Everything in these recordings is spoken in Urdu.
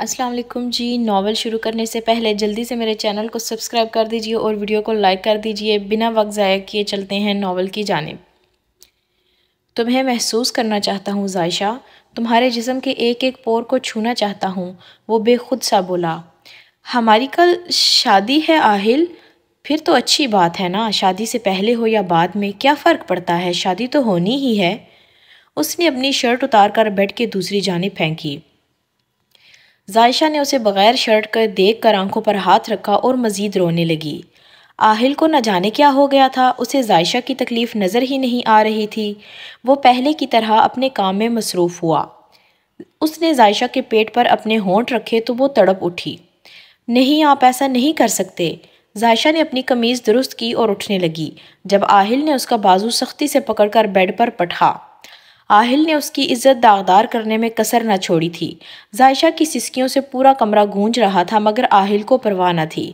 السلام علیکم جی۔ ناول شروع کرنے سے پہلے جلدی سے میرے چینل کو سبسکرائب کر دیجئے اور ویڈیو کو لائک کر دیجئے۔ بنا وقت ضائع کیے چلتے ہیں ناول کی جانب۔ تمہیں محسوس کرنا چاہتا ہوں زائشہ، تمہارے جسم کے ایک ایک پور کو چھونا چاہتا ہوں، وہ بے خود سا بولا۔ ہماری کل شادی ہے آہل؟ پھر تو اچھی بات ہے نا، شادی سے پہلے ہو یا بعد میں کیا فرق پڑتا ہے، شادی تو ہونی ہی ہے۔ اس نے اپنی شرٹ اتار کر بیڈ کے دوسری جانب پھینکی۔ زائشہ نے اسے بغیر شرٹ کے دیکھ کر آنکھوں پر ہاتھ رکھا اور مزید رونے لگی۔ آہل کو نہ جانے کیا ہو گیا تھا، اسے زائشہ کی تکلیف نظر ہی نہیں آ رہی تھی۔ وہ پہلے کی طرح اپنے کام میں مصروف ہوا۔ اس نے زائشہ کے پیٹ پر اپنے ہونٹ رکھے تو وہ تڑپ اٹھی۔ نہیں، آپ ایسا نہیں کر سکتے۔ زائشہ نے اپنی قمیض درست کی اور اٹھنے لگی جب آہل نے اس کا بازو سختی سے پکڑ کر بیڈ پر پٹھا۔ آہل نے اس کی عزت داغدار کرنے میں کسر نہ چھوڑی تھی۔ زائشہ کی سسکیوں سے پورا کمرہ گونج رہا تھا مگر آہل کو پرواہ نہ تھی۔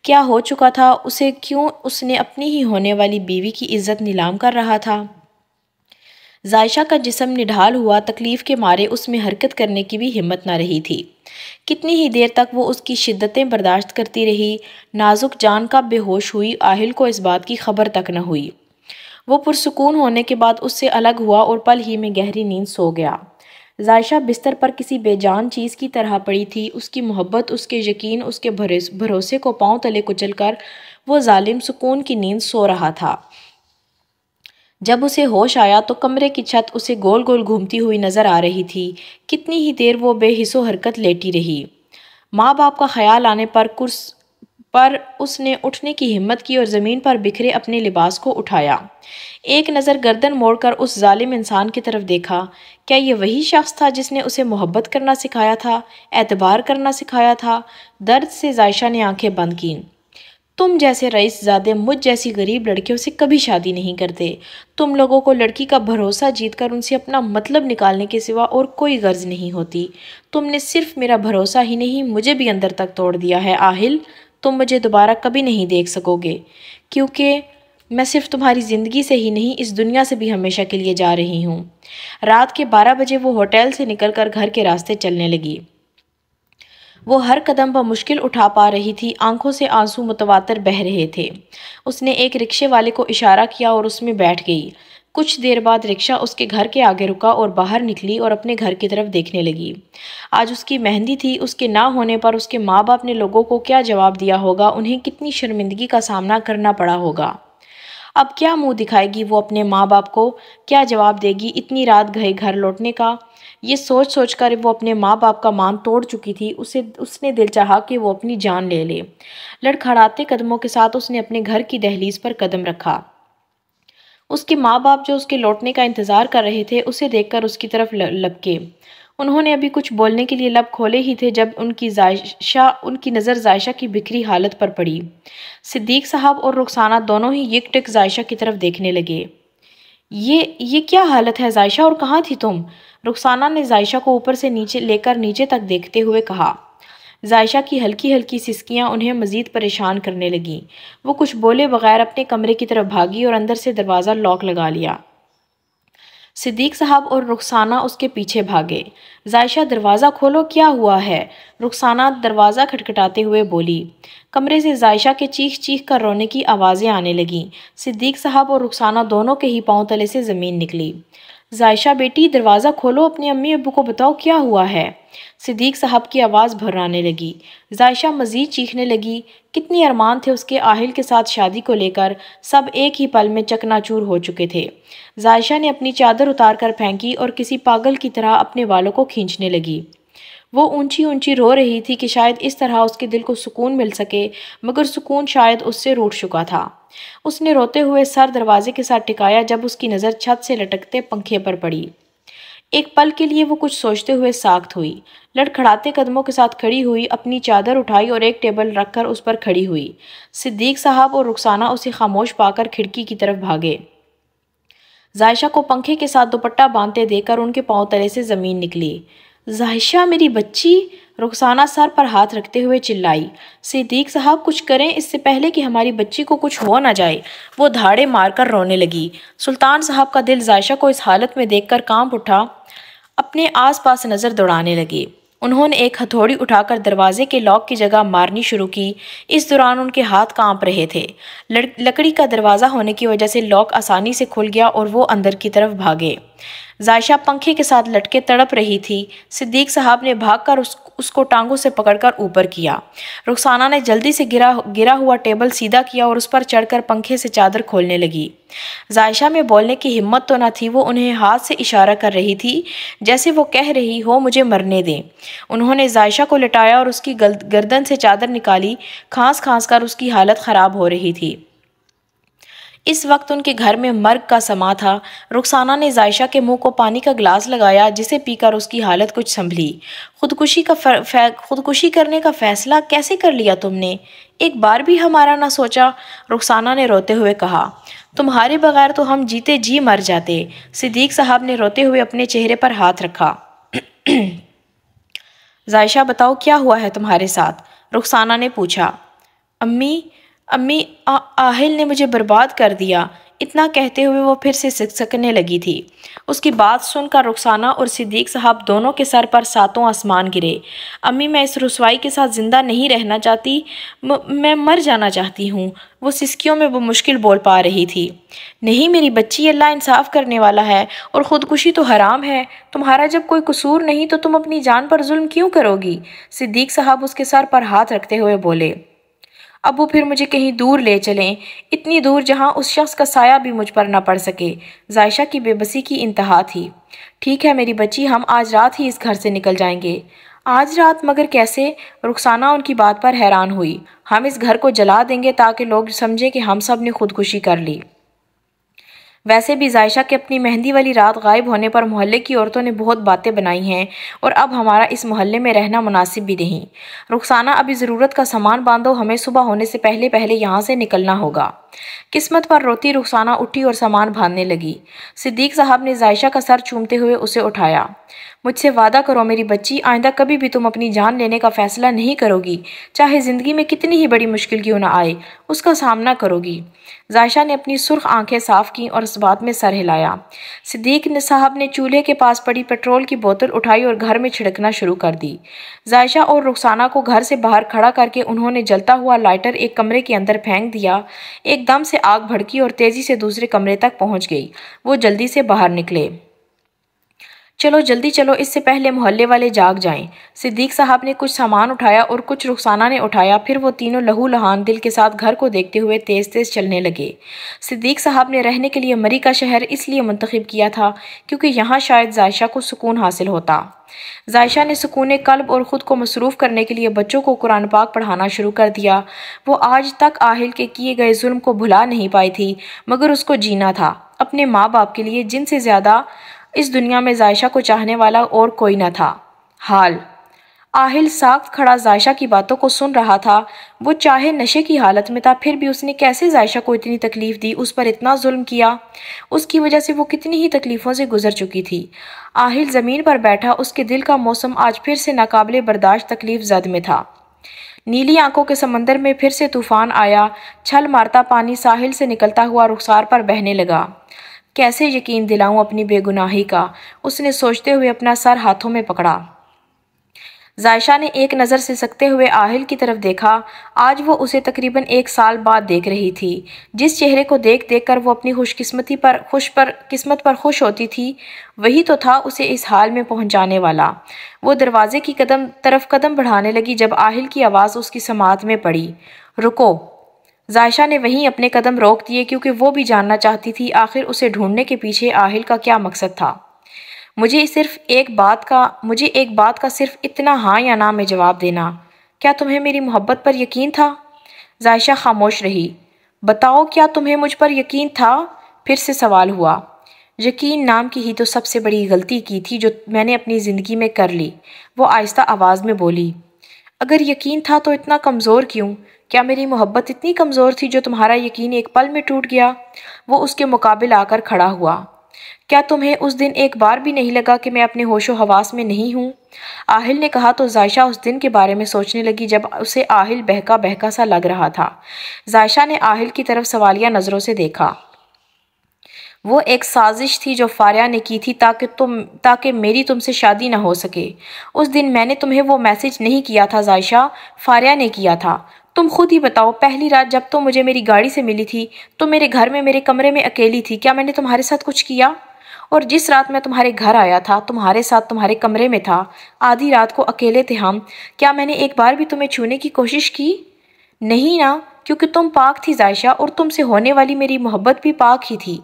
کیا ہو چکا تھا اسے، کیوں اس نے اپنی ہی ہونے والی بیوی کی عزت نیلام کر رہا تھا؟ زائشہ کا جسم نڈھال ہوا، تکلیف کے مارے اس میں حرکت کرنے کی بھی ہمت نہ رہی تھی۔ کتنی ہی دیر تک وہ اس کی شدتیں برداشت کرتی رہی۔ نازک جان کب بے ہوش ہوئی، آہل کو اس بات کی خبر تک نہ ہوئی۔ وہ پرسکون ہونے کے بعد اس سے الگ ہوا اور پل ہی میں گہری نیند سو گیا۔ زائشہ بستر پر کسی بے جان چیز کی طرح پڑی تھی۔ اس کی محبت، اس کے یقین، اس کے بھروسے کو پاؤں تلے کچل کر وہ ظالم سکون کی نیند سو رہا تھا۔ جب اسے ہوش آیا تو کمرے کی چھت اسے گول گول گھومتی ہوئی نظر آ رہی تھی۔ کتنی ہی دیر وہ بے حس و حرکت لیٹی رہی۔ ماں باپ کا خیال آنے پر اس نے اٹھنے کی ہمت کی اور زمین پر بکھرے اپنے لباس کو اٹھایا۔ ایک نظر گردن موڑ کر اس ظالم انسان کی طرف دیکھا۔ کیا یہ وہی شخص تھا جس نے اسے محبت کرنا سکھایا تھا، اعتبار کرنا سکھایا تھا؟ درد سے زائشہ نے آنکھیں بند کیں۔ تم جیسے رئیس زادے مجھ جیسی غریب لڑکیوں سے کبھی شادی نہیں کرتے۔ تم لوگوں کو لڑکی کا بھروسہ جیت کر ان سے اپنا مطلب نکالنے کے سوا اور کوئی غرض نہیں ہوتی۔ تم نے صرف میرا بھروسہ ہی نہیں، مجھے بھی اندر تک توڑ دیا ہے آہل۔ تم مجھے دوبارہ کبھی نہیں دیکھ سکو گے، کیونکہ میں صرف تمہاری زندگی سے ہی نہیں، اس دنیا سے بھی ہمیشہ کے لیے جا رہی ہوں۔ رات کے 12 بجے وہ ہوٹل سے نکل کر گھر کے راستے چلنے لگی۔ وہ ہر قدم پر مشکل اٹھا پا رہی تھی، آنکھوں سے آنسو متواتر بہہ رہے تھے۔ اس نے ایک رکشے والے کو اشارہ کیا اور اس میں بیٹھ گئی۔ کچھ دیر بعد رکشہ اس کے گھر کے آگے رکا اور باہر نکلی اور اپنے گھر کی طرف دیکھنے لگی۔ آج اس کی مہندی تھی، اس کے نہ ہونے پر اس کے ماں باپ نے لوگوں کو کیا جواب دیا ہوگا، انہیں کتنی شرمندگی کا سامنا کرنا پڑا ہوگا۔ اب کیا منہ دکھائے گی وہ اپنے ماں باپ کو، کیا جواب دے گی اتنی رات گئے گھر لوٹنے کا؟ یہ سوچ سوچ کر وہ اپنے ماں باپ کا مان توڑ چکی تھی۔ اس نے دل چاہا کہ وہ اپنی جان لے لے۔ لڑکھڑاتے قدموں کے ساتھ اس نے اپنے گھر کی دہلیز پر قدم رکھا۔ اس کے ماں باپ جو اس کے لوٹنے کا انتظار کر رہے تھے، اسے دیکھ کر اس کی طرف لپکے۔ انہوں نے ابھی کچھ بولنے کے لیے لب کھولے ہی تھے جب ان کی نظر زائشہ کی بکھری حالت پر پڑی۔ صدیق صاحب اور رخسانہ دونوں ہی یک ٹک زائشہ کی طرف دیکھنے لگے۔ یہ کیا حالت ہے زائشہ، اور کہاں تھی تم؟ رخسانہ نے زائشہ کو اوپر سے لے کر نیچے تک دیکھتے ہوئے کہا۔ زائشہ کی ہلکی ہلکی سسکیاں انہیں مزید پریشان کرنے لگیں۔ وہ کچھ بولے بغیر اپنے کمرے کی طرف بھاگی اور اندر سے دروازہ لاک لگا لیا۔ صدیق صاحب اور رخسانہ اس کے پیچھے بھاگے۔ زائشہ دروازہ کھولو، کیا ہوا ہے؟ رخسانہ دروازہ کھٹکھٹاتے ہوئے بولی۔ کمرے سے زائشہ کے چیخ چیخ کر رونے کی آوازیں آنے لگیں۔ صدیق صاحب اور رخسانہ دونوں کے ہی پاؤں تلے سے زمین نکلی۔ زائشہ بیٹی دروازہ کھولو، اپنے امی ابو کو بتاؤ کیا ہوا ہے۔ صدیق صاحب کی آواز بھرانے لگی۔ زائشہ مزید چیخنے لگی۔ کتنی ارمان تھے اس کے آہل کے ساتھ شادی کو لے کر، سب ایک ہی پل میں چکنا چور ہو چکے تھے۔ زائشہ نے اپنی چادر اتار کر پھینکی اور کسی پاگل کی طرح اپنے والوں کو کھینچنے لگی۔ وہ اونچی اونچی رو رہی تھی کہ شاید اس طرح اس کے دل کو سکون مل سکے، مگر سکون شاید اس سے روٹھ چکا تھا۔ اس نے روتے ہوئے سر دروازے کے ساتھ ٹکایا جب اس کی نظر چھت سے لٹکتے پنکھے پر پڑی۔ ایک پل کے لیے وہ کچھ سوچتے ہوئے ساکت ہوئی، لڑکھڑاتے قدموں کے ساتھ کھڑی ہوئی، اپنی چادر اٹھائی اور ایک ٹیبل رکھ کر اس پر کھڑی ہوئی۔ صدیق صاحب اور رخسانہ اسے خاموش پا کر کھڑکی کی طرف بھاگے۔ زائشہ کو پنکھے کے ساتھ دوپٹہ باندھتے دیکھ کر ان کے پاؤں تلے سے زمین نکلی۔ زائشہ میری بچی، رخسانہ سر پر ہاتھ رکھتے ہوئے چلائی۔ صدیق صاحب کچھ کریں اس سے پہلے کہ ہماری بچی کو کچھ ہو نہ جائے۔ وہ دھاڑے مار کر رونے لگی۔ سلطان صاحب کا دل زائشہ کو اس حالت میں دیکھ کر کانپ اٹھا، اپنے آس پاس نظر دوڑانے لگے۔ انہوں نے ایک ہتھوڑی اٹھا کر دروازے کے لاک کی جگہ مارنی شروع کی۔ اس دوران ان کے ہاتھ کانپ رہے تھے۔ لکڑی کا دروازہ ہونے کی وجہ سے لاک آسانی سے کھل گیا اور وہ اندر کی طرف بھاگے۔ ظاہشہ پنکھے کے ساتھ لٹکے تڑپ رہی تھی۔ صدیق صاحب نے بھاگ کر اس کو ٹانگوں سے پکڑ کر اوپر کیا۔ رخسانہ نے جلدی سے گرا ہوا ٹیبل سیدھا کیا اور اس پر چڑھ کر پنکھے سے چادر کھولنے لگی۔ ظاہشہ میں بولنے کی ہمت تو نہ تھی، وہ انہیں ہاتھ سے اشارہ کر رہی تھی جیسے وہ کہہ رہی ہو مجھے مرنے دیں۔ انہوں نے ظاہشہ کو لٹایا اور اس کی گردن سے چادر نکالی۔ کھانس کھانس کر اس کی حالت خراب ہو رہی تھی۔ اس وقت ان کے گھر میں مرگ کا سما تھا۔ رخسانہ نے ظاہشہ کے منہ کو پانی کا گلاس لگایا جسے پی کر اس کی حالت کچھ سنبھلی۔ خودکشی کرنے کا فیصلہ کیسے کر لیا تم نے؟ ایک بار بھی ہمارا نہ سوچا؟ رخسانہ نے روتے ہوئے کہا۔ تمہارے بغیر تو ہم جیتے جی مر جاتے۔ صدیق صاحب نے روتے ہوئے اپنے چہرے پر ہاتھ رکھا۔ ظاہشہ بتاؤ کیا ہوا ہے تمہارے ساتھ؟ رخسانہ نے پوچھا۔ امی آہل نے مجھے برباد کر دیا۔ اتنا کہتے ہوئے وہ پھر سے سکسکنے لگی تھی۔ اس کی بات سن کر رخسانہ اور صدیق صاحب دونوں کے سر پر ساتوں آسمان گرے۔ امی میں اس رسوائی کے ساتھ زندہ نہیں رہنا چاہتی، میں مر جانا چاہتی ہوں۔ وہ سسکیوں میں بمشکل بول پا رہی تھی۔ نہیں میری بچی، اللہ انصاف کرنے والا ہے اور خودکشی تو حرام ہے۔ تمہارا جب کوئی قصور نہیں تو تم اپنی جان پر ظلم کیوں کرو گی؟ صدیق صاحب اس کے سر پر ہاتھ رکھتے ہوئے بولے۔ ابو پھر مجھے کہیں دور لے چلیں، اتنی دور جہاں اس شخص کا سایہ بھی مجھ پر نہ پڑ سکے۔ ظاہشہ کی بے بسی کی انتہا تھی۔ ٹھیک ہے میری بچی، ہم آج رات ہی اس گھر سے نکل جائیں گے۔ آج رات؟ مگر کیسے؟ رخسانہ ان کی بات پر حیران ہوئی۔ ہم اس گھر کو جلا دیں گے تاکہ لوگ سمجھیں کہ ہم سب نے خودکشی کر لی۔ ویسے بھی ظاہشہ کے اپنی مہندی والی رات غائب ہونے پر محلے کی عورتوں نے بہت باتیں بنائی ہیں اور اب ہمارا اس محلے میں رہنا مناسب بھی نہیں۔ رخسانہ ابھی ضرورت کا سامان باندھو، ہمیں صبح ہونے سے پہلے یہاں سے نکلنا ہوگا۔ قسمت پر روتی رخسانہ اٹھی اور سامان باندھنے لگی۔ صدیق صاحب نے ظاہشہ کا سر چومتے ہوئے اسے اٹھایا۔ مجھ سے وعدہ کرو میری بچی، آئندہ کبھی بھی تم اپنی جان لینے کا فیصلہ نہیں کرو گی، چاہے زندگی میں کتنی ہی بڑی مشکل کیوں نہ آئے، اس کا سامنا کرو گی۔ ظاہشہ نے اپنی سرخ آنکھیں صاف کیں اور اس بات میں سر ہلایا۔ صدیق صاحب نے چولہے کے پاس پڑی پیٹرول کی بوتل اٹھائی اور گھر میں چھڑکنا شروع کر دی۔ ظاہشہ اور رخسانہ کو گھر سے باہر کھڑا کر کے انہوں نے جلتا ہوا لائٹر ایک کمرے کے اندر پھینک دیا۔ ایک دم سے آگ بھڑکی اور تیزی سے دوسرے کمرے تک پہنچ گئی۔ وہ جلدی سے باہر نکلے۔ چلو جلدی چلو، اس سے پہلے محلے والے جاگ جائیں۔ صدیق صاحب نے کچھ سامان اٹھایا اور کچھ رخسانہ نے اٹھایا، پھر وہ تینوں لہو لہان دل کے ساتھ گھر کو دیکھتے ہوئے تیز تیز چلنے لگے۔ صدیق صاحب نے رہنے کے لیے مری کا شہر اس لیے منتخب کیا تھا کیونکہ یہاں شاید ظاہشہ کو سکون حاصل ہوتا۔ ظاہشہ نے سکون قلب اور خود کو مصروف کرنے کے لیے بچوں کو قرآن پاک پڑھانا شروع کر دیا۔ وہ آج تک آہل کے کیے گئے ظلم کو بھلا نہیں پائی تھی، مگر اس کو جینا تھا، اپنے ماں باپ کے لیے جن سے زیادہ اس دنیا میں ظاہشہ کو چاہنے والا اور کوئی نہ تھا۔ حال آہل ساکت کھڑا ظاہشہ کی باتوں کو سن رہا تھا۔ وہ چاہے نشے کی حالت میں تھا، پھر بھی اس نے کیسے ظاہشہ کو اتنی تکلیف دی، اس پر اتنا ظلم کیا؟ اس کی وجہ سے وہ کتنی ہی تکلیفوں سے گزر چکی تھی۔ آہل زمین پر بیٹھا، اس کے دل کا موسم آج پھر سے ناقابل برداشت تکلیف زد میں تھا۔ نیلی آنکھوں کے سمندر میں پھر سے طوفان آیا۔ چھل مارتا پانی ساحل سے نکلتا ہوا رخسار پر بہنے لگا۔ کیسے یقین دلاؤں اپنی بے گناہی کا، اس نے سوچتے ہوئے اپنا سر ہاتھوں میں پکڑا۔ ظاہشہ نے ایک نظر سے سکتے ہوئے آہل کی طرف دیکھا۔ آج وہ اسے تقریباً 1 سال بعد دیکھ رہی تھی۔ جس چہرے کو دیکھ کر وہ اپنی قسمت پر خوش ہوتی تھی، وہی تو تھا اسے اس حال میں پہنچانے والا۔ وہ دروازے کی طرف قدم بڑھانے لگی جب آہل کی آواز اس کی سماعت میں پڑی۔ رکو! ظاہشہ نے وہیں اپنے قدم روک دیے کیونکہ وہ بھی جاننا چاہتی تھی آخر اسے ڈھونڈنے کے پیچھے آہل کا کیا مقصد تھا۔ مجھے ایک بات کا صرف اتنا ہاں یا نہ میں جواب دینا۔ کیا تمہیں میری محبت پر یقین تھا؟ ظاہشہ خاموش رہی۔ بتاؤ کیا تمہیں مجھ پر یقین تھا؟ پھر سے سوال ہوا۔ یقین نام کی ہی تو سب سے بڑی غلطی کی تھی جو میں نے اپنی زندگی میں کر لی، وہ آہستہ آواز میں بولی۔ اگر یقین تھا تو اتنا کمزور کیوں؟ کیا میری محبت اتنی کمزور تھی جو تمہارا یقین ایک پل میں ٹوٹ گیا؟ وہ اس کے مقابل آ کر کھڑا ہوا۔ کیا تمہیں اس دن ایک بار بھی نہیں لگا کہ میں اپنے ہوش و حواس میں نہیں ہوں؟ آہل نے کہا تو ظاہشہ اس دن کے بارے میں سوچنے لگی جب اسے آہل بہکا بہکا سا لگ رہا تھا۔ ظاہشہ نے آہل کی طرف سوالیہ نظروں سے دیکھا۔ وہ ایک سازش تھی جو فاریہ نے کی تھی تاکہ میری تم سے شادی نہ ہو سکے۔ اس دن میں نے تمہیں وہ میسج نہیں کیا تھا زائشہ، فاریہ نے کیا تھا۔ تم خود ہی بتاؤ، پہلی رات جب تم مجھے میری گاڑی سے ملی تھی تو میرے گھر میں میرے کمرے میں اکیلی تھی، کیا میں نے تمہارے ساتھ کچھ کیا؟ اور جس رات میں تمہارے گھر آیا تھا، تمہارے ساتھ تمہارے کمرے میں تھا، آدھی رات کو اکیلے تھے ہم، کیا میں نے ایک بار بھی تمہیں چھونے کی کوشش کی؟ نہیں نا، کیونکہ تم پاک تھی زائشہ، اور تم سے ہونے والی میری محبت بھی پاک ہی تھی۔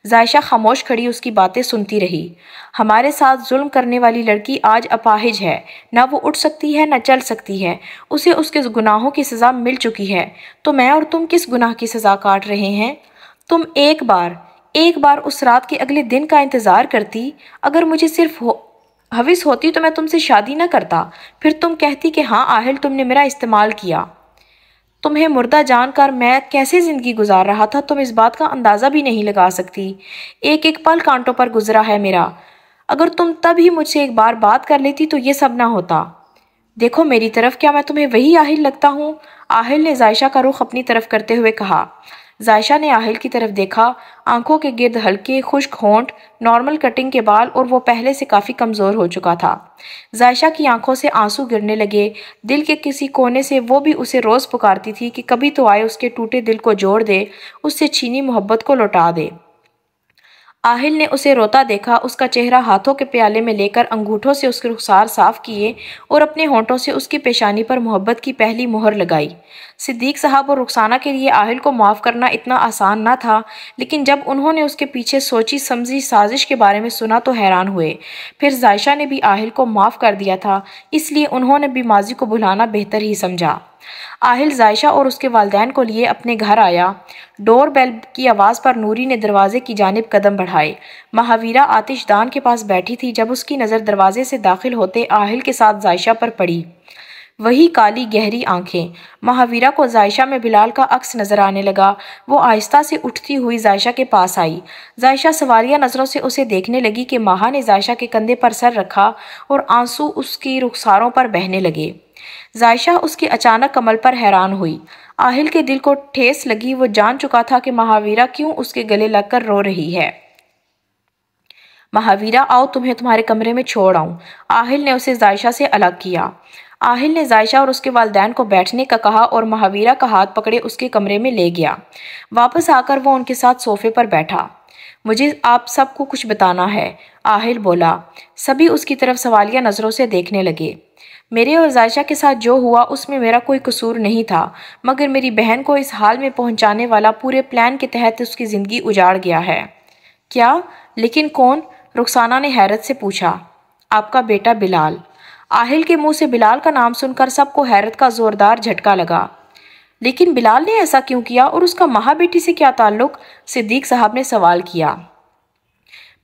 زائشہ خاموش کھڑی اس کی باتیں سنتی رہی۔ ہمارے ساتھ ظلم کرنے والی لڑکی آج اپاہج ہے، نہ وہ اٹھ سکتی ہے نہ چل سکتی ہے، اسے اس کے گناہوں کی سزا مل چکی ہے، تو میں اور تم کس گناہ کی سزا کاٹ رہے ہیں؟ تم ایک بار اس رات کے اگلے دن کا انتظار کرتی، اگر مجھے صرف ہوس ہوتی تو میں تم سے شادی نہ کرتا، پھر تم کہتی کہ ہاں آہل تم نے میرا استعمال کیا۔ تمہیں مردہ جان کر میں کیسے زندگی گزار رہا تھا تم اس بات کا اندازہ بھی نہیں لگا سکتی۔ ایک ایک پل کانٹوں پر گزرا ہے میرا، اگر تم تب ہی مجھ سے ایک بار بات کر لیتی تو یہ سب نہ ہوتا۔ دیکھو میری طرف، کیا میں تمہیں وہی آہل لگتا ہوں؟ آہل نے زائشہ کا رخ اپنی طرف کرتے ہوئے کہا۔ زائشہ نے آہل کی طرف دیکھا، آنکھوں کے گرد ہلکے خشک ہونٹ، نارمل کٹنگ کے بال، اور وہ پہلے سے کافی کمزور ہو چکا تھا۔ زائشہ کی آنکھوں سے آنسو گرنے لگے، دل کے کسی کونے سے وہ بھی اسے روز پکارتی تھی کہ کبھی تو آئے اس کے ٹوٹے دل کو جوڑ دے، اس سے چھینی محبت کو لوٹا دے۔ آہل نے اسے روتا دیکھا، اس کا چہرہ ہاتھوں کے پیالے میں لے کر انگوٹھوں سے اس کے رخسار صاف کیے اور اپنے ہونٹوں سے اس کی پیشانی پر محبت کی پہلی مہر لگائی۔ صدیق صاحب اور رخسانہ کے لیے آہل کو معاف کرنا اتنا آسان نہ تھا، لیکن جب انہوں نے اس کے پیچھے سوچی سمجھی سازش کے بارے میں سنا تو حیران ہوئے۔ پھر زائشہ نے بھی آہل کو معاف کر دیا تھا، اس لیے انہوں نے بھی ماضی کو بھلانا بہتر ہی سمجھا۔ آہل زائشہ اور اس کے والدین کو لیے اپنے گھر آیا۔ ڈور بیل کی آواز پر نوری نے دروازے کی جانب قدم بڑھائے۔ مہاویرہ آتش دان کے پاس بیٹھی تھی جب اس کی نظر دروازے سے داخل ہوتے آہل کے ساتھ زائشہ پر پڑی۔ وہی کالی گہری آنکھیں۔ مہاویرہ کو زائشہ میں بلال کا عکس نظر آنے لگا۔ وہ آہستہ سے اٹھتی ہوئی زائشہ کے پاس آئی۔ زائشہ سوالیہ نظروں سے اسے دیکھنے لگی کہ ماہا نے زائشہ کے کندھے پر سر رکھا اور آنسو اس کی رخساروں پر بہنے لگے۔ زائشہ اس کے اچانک عمل پر حیران ہوئی۔ آہل کے دل کو ٹھیس لگی، وہ جان چکا تھا کہ مہاویرہ کیوں اس کے گلے لگ کر رو رہی ہے۔ مہاویرہ آؤ تمہیں تمہارے کمرے میں چھوڑ آؤں۔ آہل نے اسے زائشہ سے الگ کیا۔ آہل نے زائشہ اور اس کے والدین کو بیٹھنے کا کہا اور مہاویرہ کا ہاتھ پکڑے اس کے کمرے میں لے گیا۔ واپس آ کر وہ ان کے ساتھ صوفے پر بیٹھا۔ مجھے آپ سب کو کچھ بتانا ہے، آہل بولا۔ سبھی اس کی طرف سوالیہ نظروں سے دیکھنے لگے۔ میرے اور زائشہ کے ساتھ جو ہوا اس میں میرا کوئی قصور نہیں تھا، مگر میری بہن کو اس حال میں پہنچانے والا پورے پلان کے تحت اس کی زندگی اجاڑ گیا ہے۔ کیا؟ لیکن کون؟ رخسانہ نے حیرت سے پوچھا۔ آپ کا بیٹا بلال۔ آہل کے منہ سے بلال کا نام سن کر سب کو حیرت کا زوردار جھٹکا لگا۔ لیکن بلال نے ایسا کیوں کیا اور اس کا مہا بیٹی سے کیا تعلق؟ صدیق صاحب نے سوال کیا۔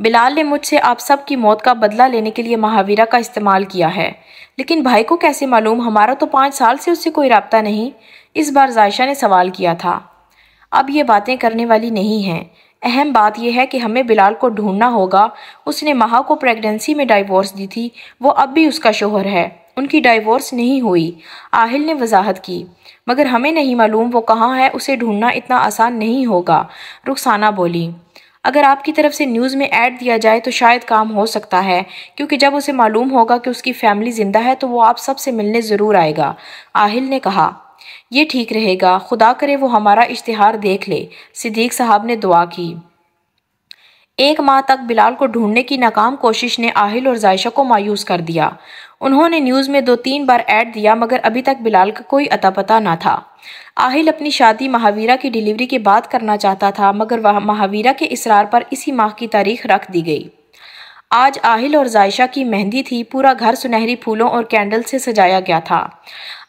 بلال نے مجھ سے آپ سب کی موت کا بدلہ لینے کے لیے مہاویرہ کا استعمال کیا ہے۔ لیکن بھائی کو کیسے معلوم؟ ہمارا تو 5 سال سے اس سے کوئی رابطہ نہیں، اس بار زائشہ نے سوال کیا تھا۔ اب یہ باتیں کرنے والی نہیں ہیں، اہم بات یہ ہے کہ ہمیں بلال کو ڈھونڈنا ہوگا۔ اس نے مہا کو پریگننسی میں ڈائیورس دی تھی، وہ اب بھی اس کا شوہر ہے، ان کی ڈائیورس نہیں ہوئی، آہل نے وضاحت کی۔ مگر ہمیں نہیں معلوم وہ کہاں ہے، اسے ڈھونڈنا اتنا آسان نہیں ہوگا، رخسانہ بولی۔ اگر آپ کی طرف سے نیوز میں ایڈ دیا جائے تو شاید کام ہو سکتا ہے، کیونکہ جب اسے معلوم ہوگا کہ اس کی فیملی زندہ ہے تو وہ آپ سب سے ملنے ضرور آئے گا، آہل نے کہا۔ یہ ٹھیک رہے گا، خدا کرے وہ ہمارا اشتہار دیکھ لے، صدیق صاحب نے دعا کی۔ 1 ماہ تک بلال کو ڈھونڈنے کی ناکام کوشش نے آہل اور زائشہ کو مایوس کر دیا۔ انہوں نے نیوز میں 2-3 بار ایڈ دیا مگر ابھی تک بلال کا کوئی اتا پتہ نہ تھا۔ آہل اپنی شادی مہاویرہ کی ڈیلیوری کے بعد کرنا چاہتا تھا مگر مہاویرہ کے اصرار پر اسی ماہ کی تاریخ رکھ دی گئی۔ آج آہل اور زائشہ کی مہندی تھی، پورا گھر سنہری پھولوں اور کینڈل سے سجایا گیا تھا۔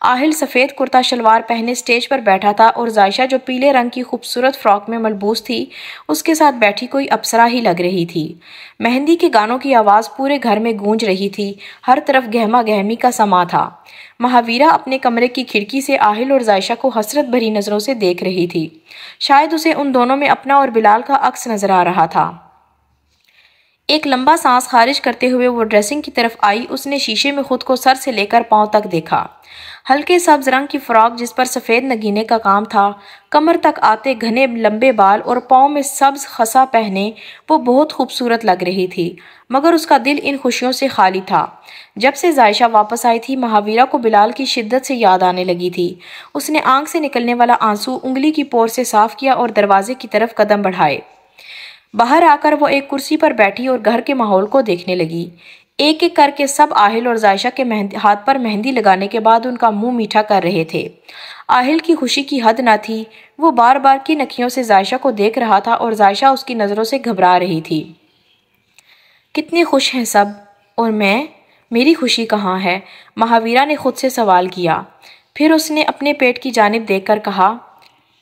آہل سفید کرتا شلوار پہنے سٹیج پر بیٹھا تھا اور زائشہ جو پیلے رنگ کی خوبصورت فراک میں ملبوس تھی اس کے ساتھ بیٹھی کوئی اپسرا ہی لگ رہی تھی۔ مہندی کے گانوں کی آواز پورے گھر میں گونج رہی تھی، ہر طرف گہما گہمی کا سما تھا۔ مہاویرہ اپنے کمرے کی کھڑکی سے آہل اور زائشہ کو حسرت بھری نظروں سے دیکھ رہی تھی، شاید اسے ان دونوں میں اپنا اور بلال کا عکس نظر آ رہا تھا۔ ایک لمبا سانس خارج کرتے ہوئے وہ ڈریسنگ کی طرف آئی، اس نے شیشے میں خود کو سر سے لے کر پاؤں تک دیکھا۔ ہلکے سبز رنگ کی فراک جس پر سفید نگینے کا کام تھا، کمر تک آتے گھنے لمبے بال اور پاؤں میں سبز خسا پہنے وہ بہت خوبصورت لگ رہی تھی، مگر اس کا دل ان خوشیوں سے خالی تھا۔ جب سے عائشہ واپس آئی تھی، مہاویرہ کو بلال کی شدت سے یاد آنے لگی تھی۔ اس نے آنکھ سے نکلنے والا آنسو انگلی کی پور سے صاف کیا اور دروازے کی طرف قدم بڑھائے۔ باہر آ کر وہ ایک کرسی پر بیٹھی اور گھر کے ماحول کو دیکھنے لگی۔ ایک ایک کر کے سب آہل اور عائشہ کے ہاتھ پر مہندی لگانے کے بعد ان کا منہ میٹھا کر رہے تھے۔ آہل کی خوشی کی حد نہ تھی، وہ بار بار کن اکھیوں سے عائشہ کو دیکھ رہا تھا اور عائشہ اس کی نظروں سے گھبرا رہی تھی۔ کتنے خوش ہیں سب، اور میری خوشی کہاں ہے؟ مہاویرہ نے خود سے سوال کیا۔ پھر اس نے اپنے پیٹ کی جانب دیکھ کر کہا،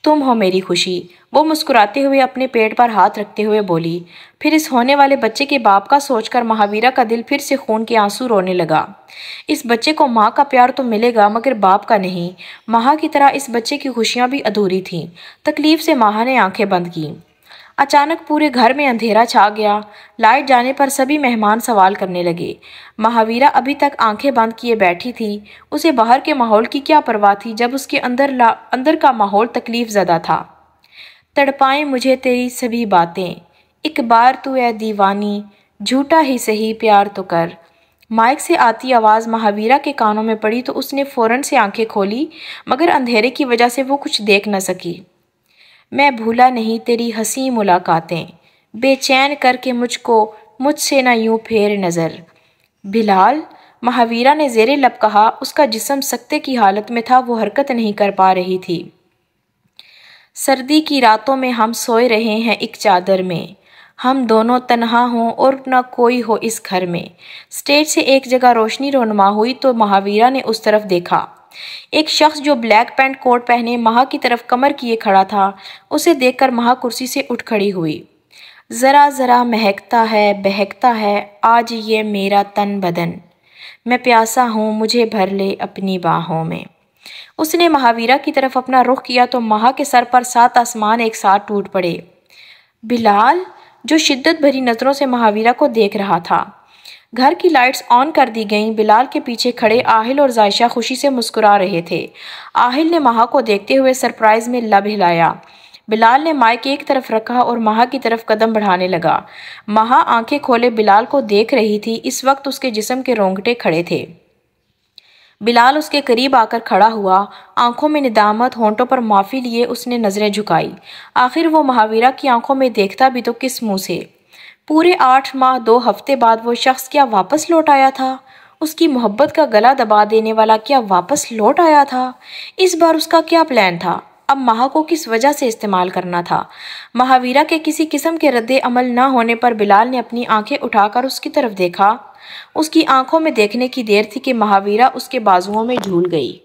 تم ہو میری خوشی۔ وہ مسکراتے ہوئے اپنے پیٹ پر ہاتھ رکھتے ہوئے بولی۔ پھر اس ہونے والے بچے کے باپ کا سوچ کر مہاویرہ کا دل پھر سے خون کے آنسو رونے لگا۔ اس بچے کو ماں کا پیار تو ملے گا مگر باپ کا نہیں۔ ماہا کی طرح اس بچے کی خوشیاں بھی ادھوری تھیں۔ تکلیف سے ماہا نے آنکھیں بند کیں۔ اچانک پورے گھر میں اندھیرا چھا گیا۔ لائٹ جانے پر سبھی مہمان سوال کرنے لگے۔ مہاویرہ ابھی تک آنکھیں بند کیے بیٹھی تھی۔ اسے باہر کے ماحول کی کیا پرواہ تھی جب اس کے اندر کا ماحول تکلیف زدہ تھا۔ تڑپائیں مجھے تیری سبھی باتیں، ایک بار تو اے دیوانی، جھوٹا ہی سہی پیار تو کر۔ مائک سے آتی آواز مہاویرہ کے کانوں میں پڑی تو اس نے فوراً سے آنکھیں کھولی، مگر اندھیرے کی وجہ سے وہ کچھ دیکھ نہ سکی۔ میں بھولا نہیں تیری حسین ملاقاتیں، بے چین کر کے مجھ سے نہ یوں پھیر نظر۔ بلال، مہاویرہ نے زیر لب کہا۔ اس کا جسم سکتے کی حالت میں تھا، وہ حرکت نہیں کر پا رہی تھی۔ سردی کی راتوں میں ہم سوئے رہے ہیں ایک چادر میں، ہم دونوں تنہا ہوں اور نہ کوئی ہو اس گھر میں۔ سٹیج سے ایک جگہ روشنی رونما ہوئی تو مہاویرہ نے اس طرف دیکھا۔ ایک شخص جو بلیک پینٹ کوٹ پہنے مہا کی طرف کمر کیے کھڑا تھا، اسے دیکھ کر مہا کرسی سے اٹھ کھڑی ہوئی۔ ذرا ذرا مہکتا ہے بہکتا ہے آج یہ میرا تن بدن، میں پیاسا ہوں مجھے بھر لے اپنی باہوں میں۔ اس نے مہاویرہ کی طرف اپنا رخ کیا تو مہا کے سر پر 7 آسمان ایک ساتھ ٹوٹ پڑے۔ بلال، جو شدت بھری نظروں سے مہاویرہ کو دیکھ رہا تھا۔ گھر کی لائٹس آن کر دی گئیں۔ بلال کے پیچھے کھڑے آہل اور عائشہ خوشی سے مسکرا رہے تھے۔ آہل نے مہا کو دیکھتے ہوئے سرپرائز میں لب ہلایا۔ بلال نے مائک ایک طرف رکھا اور مہا کی طرف قدم بڑھانے لگا۔ مہا آنکھیں کھولے بلال کو دیکھ رہی تھی۔ اس وقت اس کے جسم کے رونگٹے کھڑے تھے۔ بلال اس کے قریب آ کر کھڑا ہوا، آنکھوں میں ندامت، ہونٹوں پر معافی لیے اس نے نظریں جھکائی۔ آخر وہ مہاویرہ کی آنکھوں میں دیکھتا بھی تو کس منہ سے؟ پورے 8 ماہ 2 ہفتے بعد وہ شخص کیا واپس لوٹ آیا تھا؟ اس کی محبت کا گلا دبا دینے والا کیا واپس لوٹ آیا تھا؟ اس بار اس کا کیا پلان تھا؟ اب مہا کو کس وجہ سے استعمال کرنا تھا؟ مہاویرہ کے کسی قسم کے رد عمل نہ ہونے پر بلال نے اپنی آنکھیں اٹھا کر اس کی طرف دیکھا۔ اس کی آنکھوں میں دیکھنے کی دیر تھی کہ مہاویرہ اس کے بازوؤں میں جھول گئی۔